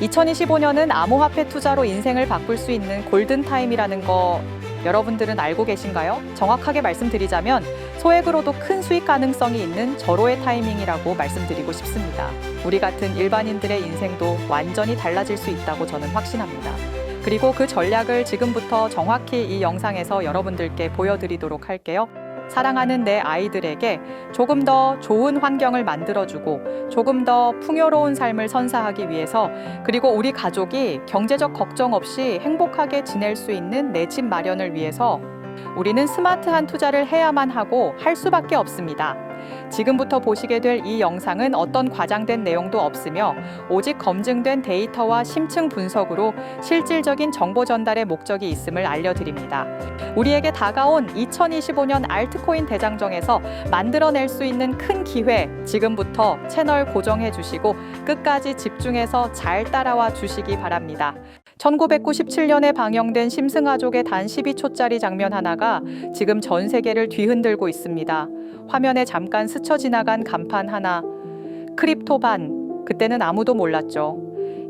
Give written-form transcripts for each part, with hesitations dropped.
2025년은 암호화폐 투자로 인생을 바꿀 수 있는 골든타임이라는 거 여러분들은 알고 계신가요? 정확하게 말씀드리자면 소액으로도 큰 수익 가능성이 있는 절호의 타이밍이라고 말씀드리고 싶습니다. 우리 같은 일반인들의 인생도 완전히 달라질 수 있다고 저는 확신합니다. 그리고 그 전략을 지금부터 정확히 이 영상에서 여러분들께 보여드리도록 할게요. 사랑하는 내 아이들에게 조금 더 좋은 환경을 만들어주고 조금 더 풍요로운 삶을 선사하기 위해서, 그리고 우리 가족이 경제적 걱정 없이 행복하게 지낼 수 있는 내 집 마련을 위해서 우리는 스마트한 투자를 해야만 하고 할 수밖에 없습니다. 지금부터 보시게 될 이 영상은 어떤 과장된 내용도 없으며 오직 검증된 데이터와 심층 분석으로 실질적인 정보 전달의 목적이 있음을 알려드립니다. 우리에게 다가온 2025년 알트코인 대장정에서 만들어낼 수 있는 큰 기회, 지금부터 채널 고정해 주시고 끝까지 집중해서 잘 따라와 주시기 바랍니다. 1997년에 방영된 심승아족의 단 12초짜리 장면 하나가 지금 전 세계를 뒤흔들고 있습니다. 화면에 잠깐 스쳐 지나간 간판 하나, 크립토반, 그때는 아무도 몰랐죠.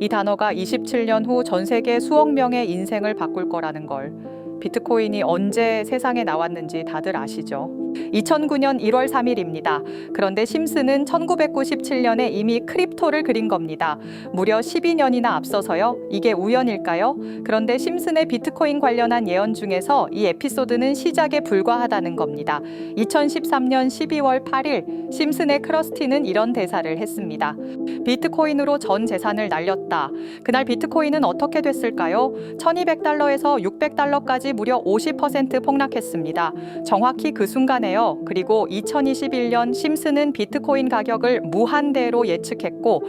이 단어가 27년 후 전 세계 수억 명의 인생을 바꿀 거라는 걸. 비트코인이 언제 세상에 나왔는지 다들 아시죠? 2009년 1월 3일입니다. 그런데 심슨은 1997년에 이미 크립토를 그린 겁니다. 무려 12년이나 앞서서요. 이게 우연일까요? 그런데 심슨의 비트코인 관련한 예언 중에서 이 에피소드는 시작에 불과하다는 겁니다. 2013년 12월 8일 심슨의 크러스티는 이런 대사를 했습니다. 비트코인으로 전 재산을 날렸다. 그날 비트코인은 어떻게 됐을까요? 1200달러에서 600달러까지 무려 50% 폭락했습니다. 정확히 그 순간에요. 그리고 2021년 심슨은 비트코인 가격을 무한대로 예측했고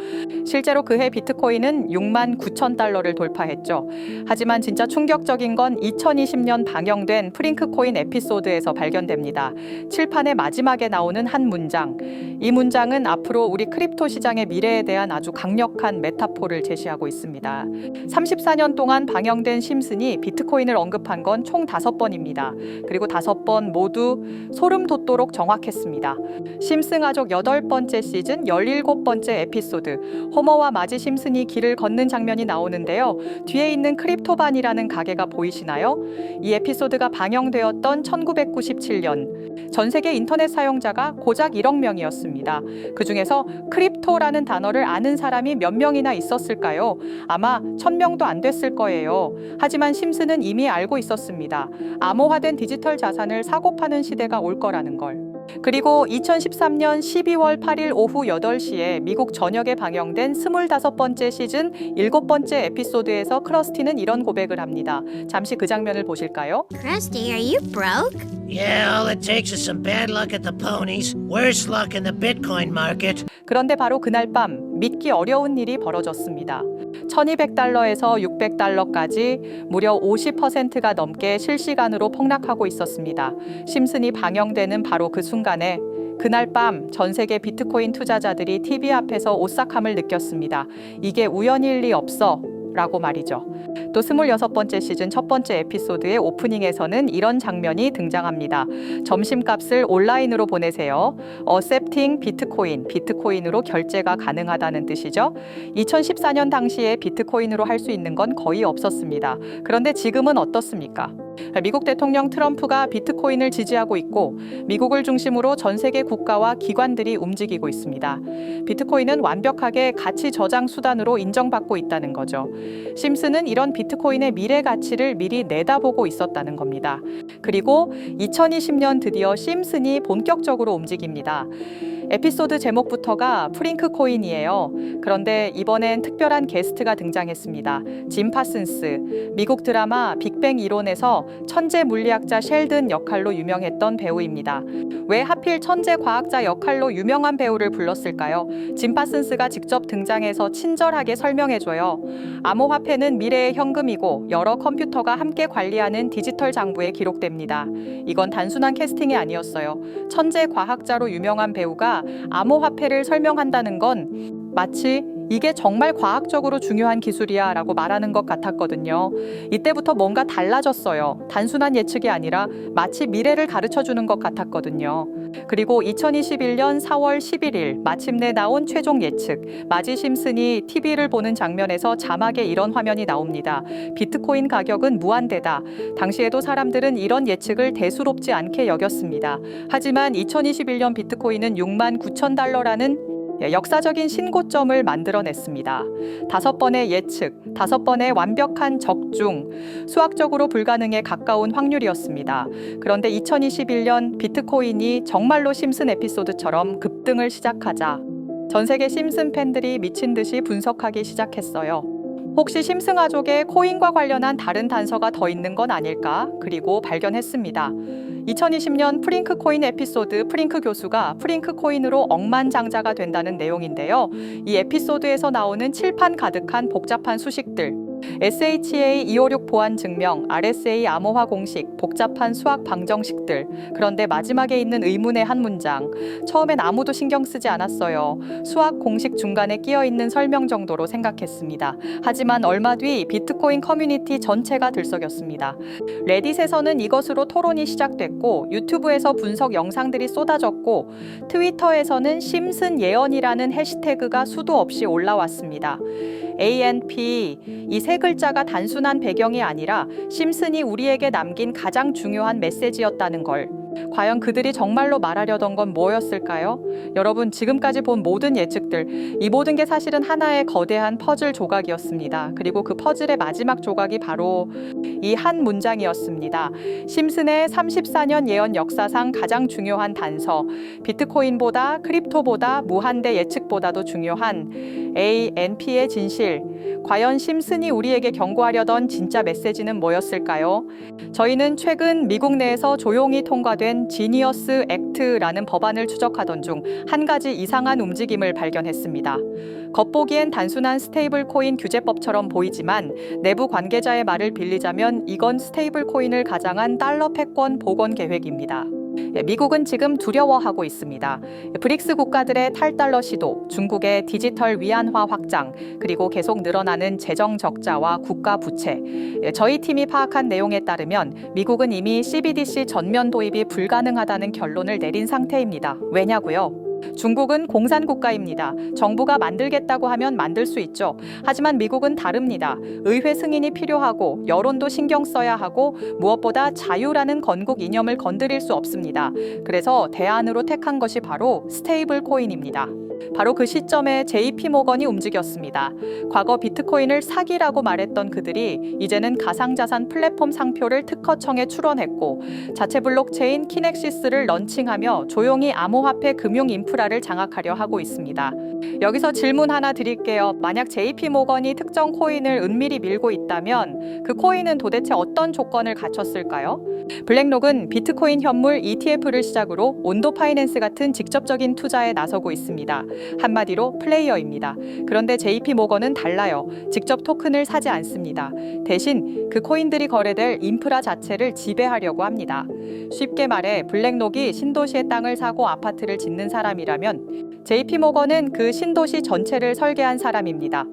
실제로 그해 비트코인은 6만 9천 달러를 돌파했죠. 하지만 진짜 충격적인 건 2020년 방영된 프링크코인 에피소드에서 발견됩니다. 칠판의 마지막에 나오는 한 문장. 이 문장은 앞으로 우리 크립토 시장의 미래에 대한 아주 강력한 메타포를 제시하고 있습니다. 34년 동안 방영된 심슨이 비트코인을 언급한 건 총 5번입니다. 그리고 5번 모두 소름 돋도록 정확했습니다. 심슨아족 8번째 시즌 17번째 에피소드, 호머와 마지 심슨이 길을 걷는 장면이 나오는데요. 뒤에 있는 크립토반이라는 가게가 보이시나요? 이 에피소드가 방영되었던 1997년 전 세계 인터넷 사용자가 고작 1억 명이었습니다. 그 중에서 크립토라는 단어를 아는 사람이 몇 명이나 있었을까요? 아마 1000명도 안 됐을 거예요. 하지만 심슨은 이미 알고 있었습니다. 암호화된 디지털 자산을 사고 파는 시대가 올 거라는 걸. 그리고 2013년 12월 8일 오후 8시에 미국 전역에 방영된 25번째 시즌 7번째 에피소드에서 크러스티는 이런 고백을 합니다. 잠시 그 장면을 보실까요? Krusty, are you broke? Yeah, all it takes is some bad luck at the ponies, worse luck in the Bitcoin market. 그런데 바로 그날 밤 믿기 어려운 일이 벌어졌습니다. 1200달러에서 600달러까지 무려 50%가 넘게 실시간으로 폭락하고 있었습니다. 심슨이 방영되는 바로 그 순간에 그날 밤 전 세계 비트코인 투자자들이 TV 앞에서 오싹함을 느꼈습니다. 이게 우연일 리 없어 라고 말이죠. 또 26번째 시즌 첫 번째 에피소드의 오프닝에서는 이런 장면이 등장합니다. 점심값을 온라인으로 보내세요. Accepting 비트코인, 비트코인으로 결제가 가능하다는 뜻이죠. 2014년 당시에 비트코인으로 할 수 있는 건 거의 없었습니다. 그런데 지금은 어떻습니까? 미국 대통령 트럼프가 비트코인을 지지하고 있고 미국을 중심으로 전 세계 국가와 기관들이 움직이고 있습니다. 비트코인은 완벽하게 가치 저장 수단으로 인정받고 있다는 거죠. 심슨은 이런 비트코인의 미래 가치를 미리 내다보고 있었다는 겁니다. 그리고 2020년 드디어 심슨이 본격적으로 움직입니다. 에피소드 제목부터가 프링크코인이에요. 그런데 이번엔 특별한 게스트가 등장했습니다. 짐 파슨스, 미국 드라마 빅뱅 이론에서 천재 물리학자 셸든 역할로 유명했던 배우입니다. 왜 하필 천재 과학자 역할로 유명한 배우를 불렀을까요? 짐 파슨스가 직접 등장해서 친절하게 설명해줘요. 암호화폐는 미래의 현금이고 여러 컴퓨터가 함께 관리하는 디지털 장부에 기록됩니다. 이건 단순한 캐스팅이 아니었어요. 천재 과학자로 유명한 배우가 암호화폐를 설명한다는 건 마치 이게 정말 과학적으로 중요한 기술이야 라고 말하는 것 같았거든요. 이때부터 뭔가 달라졌어요. 단순한 예측이 아니라 마치 미래를 가르쳐주는 것 같았거든요. 그리고 2021년 4월 11일 마침내 나온 최종 예측. 마지 심슨이 TV를 보는 장면에서 자막에 이런 화면이 나옵니다. 비트코인 가격은 무한대다. 당시에도 사람들은 이런 예측을 대수롭지 않게 여겼습니다. 하지만 2021년 비트코인은 69,000달러라는 역사적인 신고점을 만들어냈습니다. 5번의 예측, 5번의 완벽한 적중, 수학적으로 불가능에 가까운 확률이었습니다. 그런데 2021년 비트코인이 정말로 심슨 에피소드처럼 급등을 시작하자 전 세계 심슨 팬들이 미친 듯이 분석하기 시작했어요. 혹시 심슨가족에 코인과 관련한 다른 단서가 더 있는 건 아닐까? 그리고 발견했습니다. 2020년 프링크 코인 에피소드 프링크 교수가 프링크 코인으로 억만장자가 된다는 내용인데요. 이 에피소드에서 나오는 칠판 가득한 복잡한 수식들, SHA 256 보안 증명, RSA 암호화 공식, 복잡한 수학 방정식들. 그런데 마지막에 있는 의문의 한 문장. 처음엔 아무도 신경 쓰지 않았어요. 수학 공식 중간에 끼어 있는 설명 정도로 생각했습니다. 하지만 얼마 뒤 비트코인 커뮤니티 전체가 들썩였습니다. 레딧에서는 이것으로 토론이 시작됐고, 유튜브에서 분석 영상들이 쏟아졌고, 트위터에서는 심슨 예언이라는 해시태그가 수도 없이 올라왔습니다. ANP, 이 세 글자가 단순한 배경이 아니라 심슨이 우리에게 남긴 가장 중요한 메시지였다는 걸. 과연 그들이 정말로 말하려던 건 뭐였을까요? 여러분, 지금까지 본 모든 예측들, 이 모든 게 사실은 하나의 거대한 퍼즐 조각이었습니다. 그리고 그 퍼즐의 마지막 조각이 바로 이 한 문장이었습니다. 심슨의 34년 예언 역사상 가장 중요한 단서, 비트코인보다 크립토보다 무한대 예측보다도 중요한 ANP의 진실. 과연 심슨이 우리에게 경고하려던 진짜 메시지는 뭐였을까요? 저희는 최근 미국 내에서 조용히 통과된 지니어스 액트라는 법안을 추적하던 중 한 가지 이상한 움직임을 발견했습니다. 겉보기엔 단순한 스테이블 코인 규제법처럼 보이지만 내부 관계자의 말을 빌리자면 이건 스테이블 코인을 가장한 달러 패권 복원 계획입니다. 미국은 지금 두려워하고 있습니다. 브릭스 국가들의 탈달러 시도, 중국의 디지털 위안화 확장, 그리고 계속 늘어나는 재정 적자와 국가 부채. 저희 팀이 파악한 내용에 따르면 미국은 이미 CBDC 전면 도입이 불가능하다는 결론을 내린 상태입니다. 왜냐고요? 중국은 공산국가입니다. 정부가 만들겠다고 하면 만들 수 있죠. 하지만 미국은 다릅니다. 의회 승인이 필요하고 여론도 신경 써야 하고 무엇보다 자유라는 건국 이념을 건드릴 수 없습니다. 그래서 대안으로 택한 것이 바로 스테이블 코인입니다. 바로 그 시점에 JP 모건이 움직였습니다. 과거 비트코인을 사기라고 말했던 그들이 이제는 가상자산 플랫폼 상표를 특허청에 출원했고 자체 블록체인 키넥시스를 런칭하며 조용히 암호화폐 금융 인프라를 장악하려 하고 있습니다. 여기서 질문 하나 드릴게요. 만약 JP 모건이 특정 코인을 은밀히 밀고 있다면 그 코인은 도대체 어떤 조건을 갖췄을까요? 블랙록은 비트코인 현물 ETF를 시작으로 온도 파이낸스 같은 직접적인 투자에 나서고 있습니다. 한마디로 플레이어입니다. 그런데 JP 모건은 달라요. 직접 토큰을 사지 않습니다. 대신 그 코인들이 거래될 인프라 자체를 지배하려고 합니다. 쉽게 말해 블랙록이 신도시의 땅을 사고 아파트를 짓는 사람이라면 JP 모건은 그 신도시 전체를 설계한 사람입니다.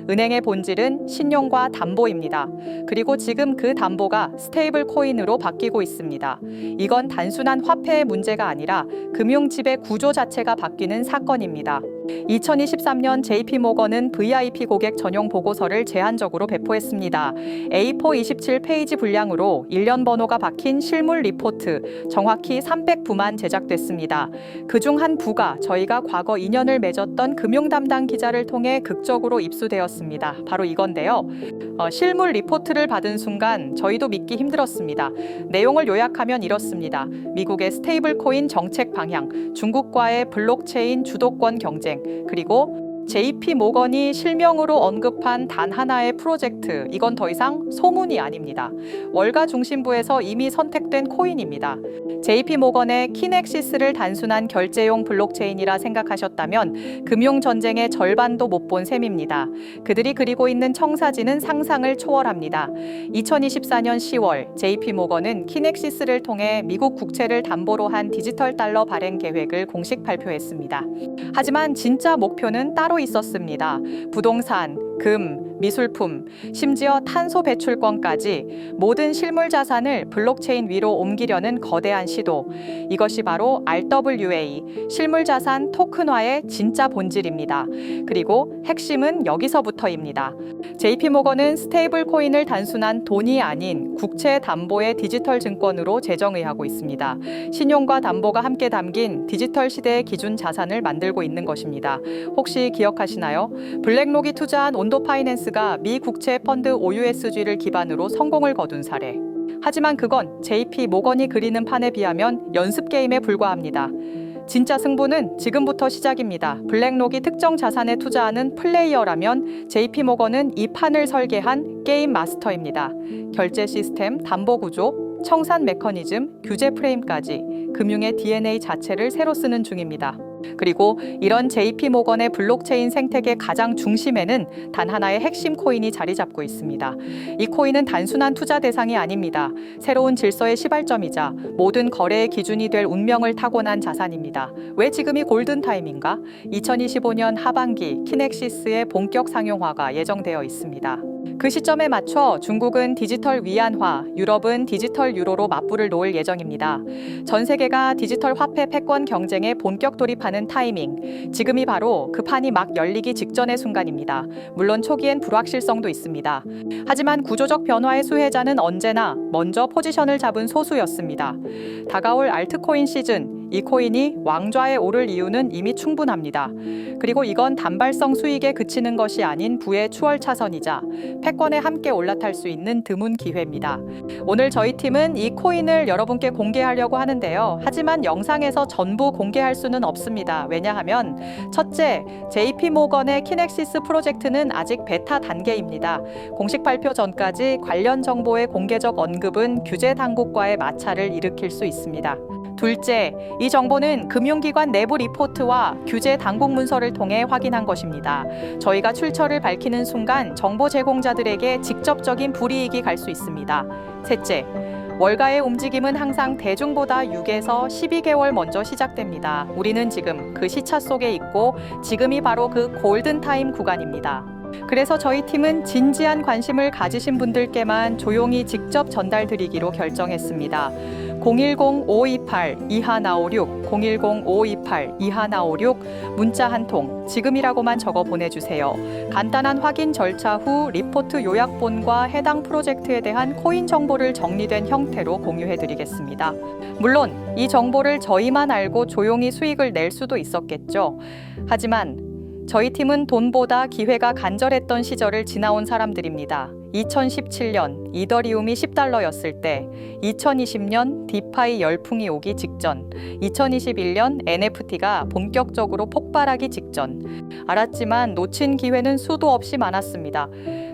은행의 본질은 신용과 담보입니다. 그리고 지금 그 담보가 스테이블 코인으로 바뀌고 있습니다. 이건 단순한 화폐의 문제가 아니라 금융 지배 구조 자체가 바뀌는 사건입니다. 2023년 JP 모건은 VIP 고객 전용 보고서를 제한적으로 배포했습니다. A4 27페이지 분량으로 1년 번호가 박힌 실물 리포트, 정확히 300부만 제작됐습니다. 그중 한 부가 저희가 과거 인연을 맺었던 금융 담당 기자를 통해 극적으로 입수되었습니다. 바로 이건데요. 실물 리포트를 받은 순간 저희도 믿기 힘들었습니다. 내용을 요약하면 이렇습니다. 미국의 스테이블 코인 정책 방향, 중국과의 블록체인 주도권 경쟁, 그리고 JP 모건이 실명으로 언급한 단 하나의 프로젝트, 이건 더 이상 소문이 아닙니다. 월가 중심부에서 이미 선택된 코인입니다. JP 모건의 키넥시스를 단순한 결제용 블록체인이라 생각하셨다면 금융 전쟁의 절반도 못 본 셈입니다. 그들이 그리고 있는 청사진은 상상을 초월합니다. 2024년 10월 JP 모건은 키넥시스를 통해 미국 국채를 담보로 한 디지털 달러 발행 계획을 공식 발표했습니다. 하지만 진짜 목표는 따로 따로 있었습니다. 부동산, 금, 미술품, 심지어 탄소 배출권까지 모든 실물 자산을 블록체인 위로 옮기려는 거대한 시도. 이것이 바로 RWA, 실물 자산 토큰화의 진짜 본질입니다. 그리고 핵심은 여기서부터입니다. JP모건은 스테이블 코인을 단순한 돈이 아닌 국채 담보의 디지털 증권으로 재정의하고 있습니다. 신용과 담보가 함께 담긴 디지털 시대의 기준 자산을 만들고 있는 것입니다. 혹시 기억하시나요? 블랙록이 투자한 온도 파이낸스가 미 국채 펀드 OUSG를 기반으로 성공을 거둔 사례. 하지만 그건 JP모건이 그리는 판에 비하면 연습 게임에 불과합니다. 진짜 승부는 지금부터 시작입니다. 블랙록이 특정 자산에 투자하는 플레이어라면 JP모건은 이 판을 설계한 게임 마스터입니다. 결제 시스템, 담보 구조, 청산 메커니즘, 규제 프레임까지 금융의 DNA 자체를 새로 쓰는 중입니다. 그리고 이런 JP모건의 블록체인 생태계 가장 중심에는 단 하나의 핵심 코인이 자리 잡고 있습니다. 이 코인은 단순한 투자 대상이 아닙니다. 새로운 질서의 시발점이자 모든 거래의 기준이 될 운명을 타고난 자산입니다. 왜 지금이 골든타임인가? 2025년 하반기 키넥시스의 본격 상용화가 예정되어 있습니다. 그 시점에 맞춰 중국은 디지털 위안화, 유럽은 디지털 유로로 맞불을 놓을 예정입니다. 전 세계가 디지털 화폐 패권 경쟁에 본격 돌입하는 타이밍, 지금이 바로 그 판이 막 열리기 직전의 순간입니다. 물론 초기엔 불확실성도 있습니다. 하지만 구조적 변화의 수혜자는 언제나 먼저 포지션을 잡은 소수였습니다. 다가올 알트코인 시즌, 이 코인이 왕좌에 오를 이유는 이미 충분합니다. 그리고 이건 단발성 수익에 그치는 것이 아닌 부의 추월 차선이자 패권에 함께 올라탈 수 있는 드문 기회입니다. 오늘 저희 팀은 이 코인을 여러분께 공개하려고 하는데요. 하지만 영상에서 전부 공개할 수는 없습니다. 왜냐하면 첫째, JP모건의 키넥시스 프로젝트는 아직 베타 단계입니다. 공식 발표 전까지 관련 정보의 공개적 언급은 규제 당국과의 마찰을 일으킬 수 있습니다. 둘째, 이 정보는 금융기관 내부 리포트와 규제 당국 문서를 통해 확인한 것입니다. 저희가 출처를 밝히는 순간 정보 제공자들에게 직접적인 불이익이 갈 수 있습니다. 셋째, 월가의 움직임은 항상 대중보다 6에서 12개월 먼저 시작됩니다. 우리는 지금 그 시차 속에 있고 지금이 바로 그 골든타임 구간입니다. 그래서 저희 팀은 진지한 관심을 가지신 분들께만 조용히 직접 전달드리기로 결정했습니다. 010-528-2156, 010-528-2156 문자 한 통 지금이라고만 적어 보내주세요. 간단한 확인 절차 후 리포트 요약본과 해당 프로젝트에 대한 코인 정보를 정리된 형태로 공유해드리겠습니다. 물론 이 정보를 저희만 알고 조용히 수익을 낼 수도 있었겠죠. 하지만 저희 팀은 돈보다 기회가 간절했던 시절을 지나온 사람들입니다. 2017년 이더리움이 $10였을 때, 2020년 디파이 열풍이 오기 직전, 2021년 NFT가 본격적으로 폭발하기 직전. 알았지만 놓친 기회는 수도 없이 많았습니다.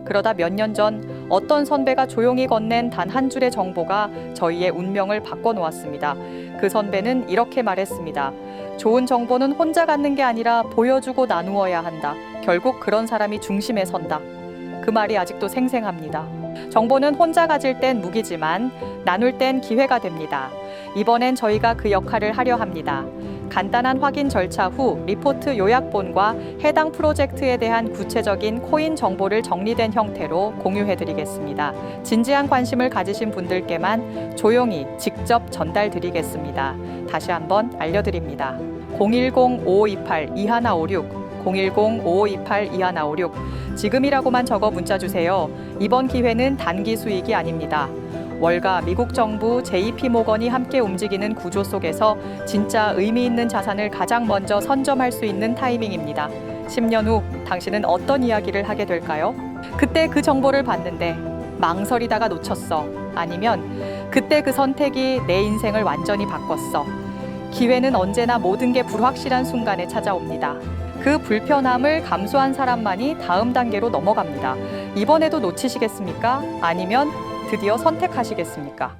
그러다 몇 년 전 어떤 선배가 조용히 건넨 단 한 줄의 정보가 저희의 운명을 바꿔놓았습니다. 그 선배는 이렇게 말했습니다. 좋은 정보는 혼자 갖는 게 아니라 보여주고 나누어야 한다. 결국 그런 사람이 중심에 선다. 그 말이 아직도 생생합니다. 정보는 혼자 가질 땐 무기지만 나눌 땐 기회가 됩니다. 이번엔 저희가 그 역할을 하려 합니다. 간단한 확인 절차 후 리포트 요약본과 해당 프로젝트에 대한 구체적인 코인 정보를 정리된 형태로 공유해드리겠습니다. 진지한 관심을 가지신 분들께만 조용히 직접 전달드리겠습니다. 다시 한번 알려드립니다. 010-5528-2156 010-5528-2156 지금이라고만 적어 문자 주세요. 이번 기회는 단기 수익이 아닙니다. 월가 미국 정부 JP모건이 함께 움직이는 구조 속에서 진짜 의미 있는 자산을 가장 먼저 선점할 수 있는 타이밍입니다. 10년 후 당신은 어떤 이야기를 하게 될까요? 그때 그 정보를 봤는데 망설이다가 놓쳤어. 아니면 그때 그 선택이 내 인생을 완전히 바꿨어. 기회는 언제나 모든 게 불확실한 순간에 찾아옵니다. 그 불편함을 감수한 사람만이 다음 단계로 넘어갑니다. 이번에도 놓치시겠습니까? 아니면 드디어 선택하시겠습니까?